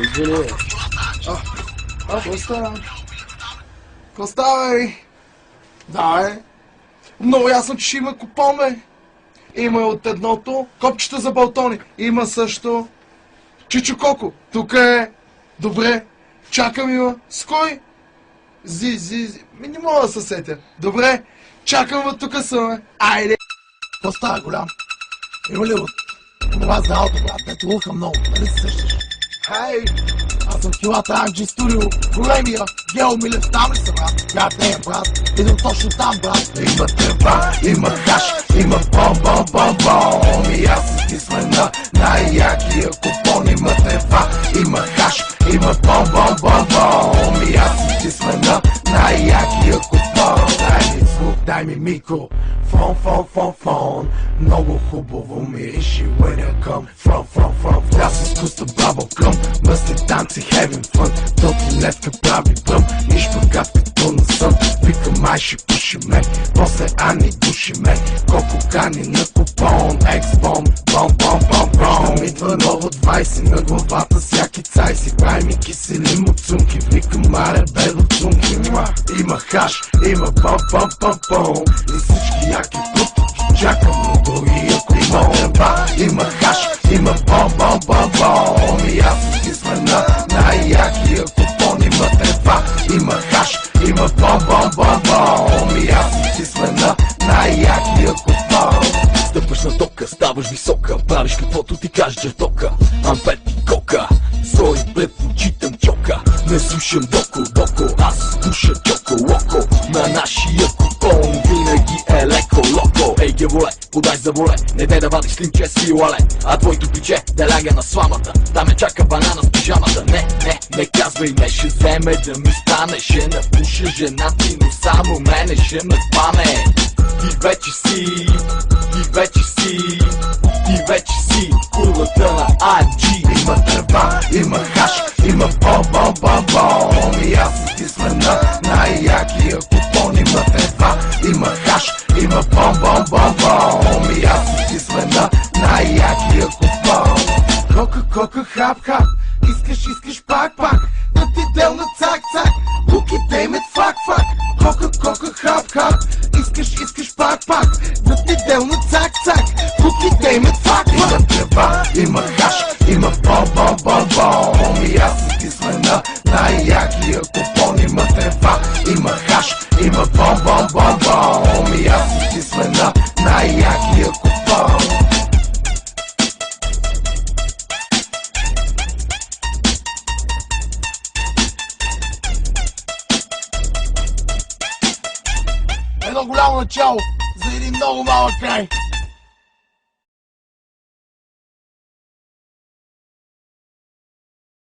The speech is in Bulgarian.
Извини. Какво става? Какво става, бе? Да, бе. Много ясно, че ще има купон, бе. Има и от едното копчета за балтони. Има също Чичо Коко. Тук е. Добре. Чакам има. С кой? Зи. Не мога да се сетя. Добре. Чакам ме, тук съм, бе. Айде. Какво става, голям? Има ли от това за ауто, брат? Дето луха много. Нали се сещаш? Хей! Аз съм Хилата Анджи Студио, големия Гео Милев, там ли са, брат? Брат, не, брат, идем точно там, брат. Има трева, има хаш, има бом. И аз и ти сме на най-якия купон. Има трева, има хаш, има бом. И аз и ти сме на най-якия купон. Дай ми звук, дай ми микро, фон. Много хубаво мириши when you come from. Вляз изкуства bubblegum, мъсли танци having fun. Тотилетка прави бръм и шпагат като на сън. Викам май ще пушиме, после Ани душиме. Колко кани на купон, екс-бом, бом. Идва ново 20 на главата, всяки цай си. Прави ми кисели муцунки, викам маре бело цунки. Има хаш, има бом. И всички яки путки чакам на другия купон. Има трева, има хаш, има бом. И аз и ти сме на най-якия купон. Има трева, има хаш, има бом. И аз и ти сме на най-якия купон. Стъпваш на тока, ставаш висока, правиш каквото ти каже джертока. Ампет и кока, сой предпочитам чока. Не слушам доко, аз слушам чоко локо. На нашия купон винаги е леко локо. Ей геволе, подай за воле, не дай да вадиш слимче си лале. А твоето плече да ляга на сламата, там ме чака банана с пижамата. Не казвай, не ще вземе да ми стане. Ще напуша жена ти, но само мене ще ме спане. Ти вече си курвата на Анджи. Има трева, има хаш, има бом. И аз и ти сме на най-якия купон. Има трева, има хаш, има бом. И аз и ти сме на най-якия купон. Кока, хап, искаш пак. Да ти делна цак, буки деймет фак. Кока, хап, искаш пак. Да ти делна цак, буки деймет фак. Има трева, има хаш, има бом. И аз и ти сме на най-якия купон. Има трева, има хаш, има бом. И аз и ти сме на най-якия купон. Едно голямо начало за един много малък край.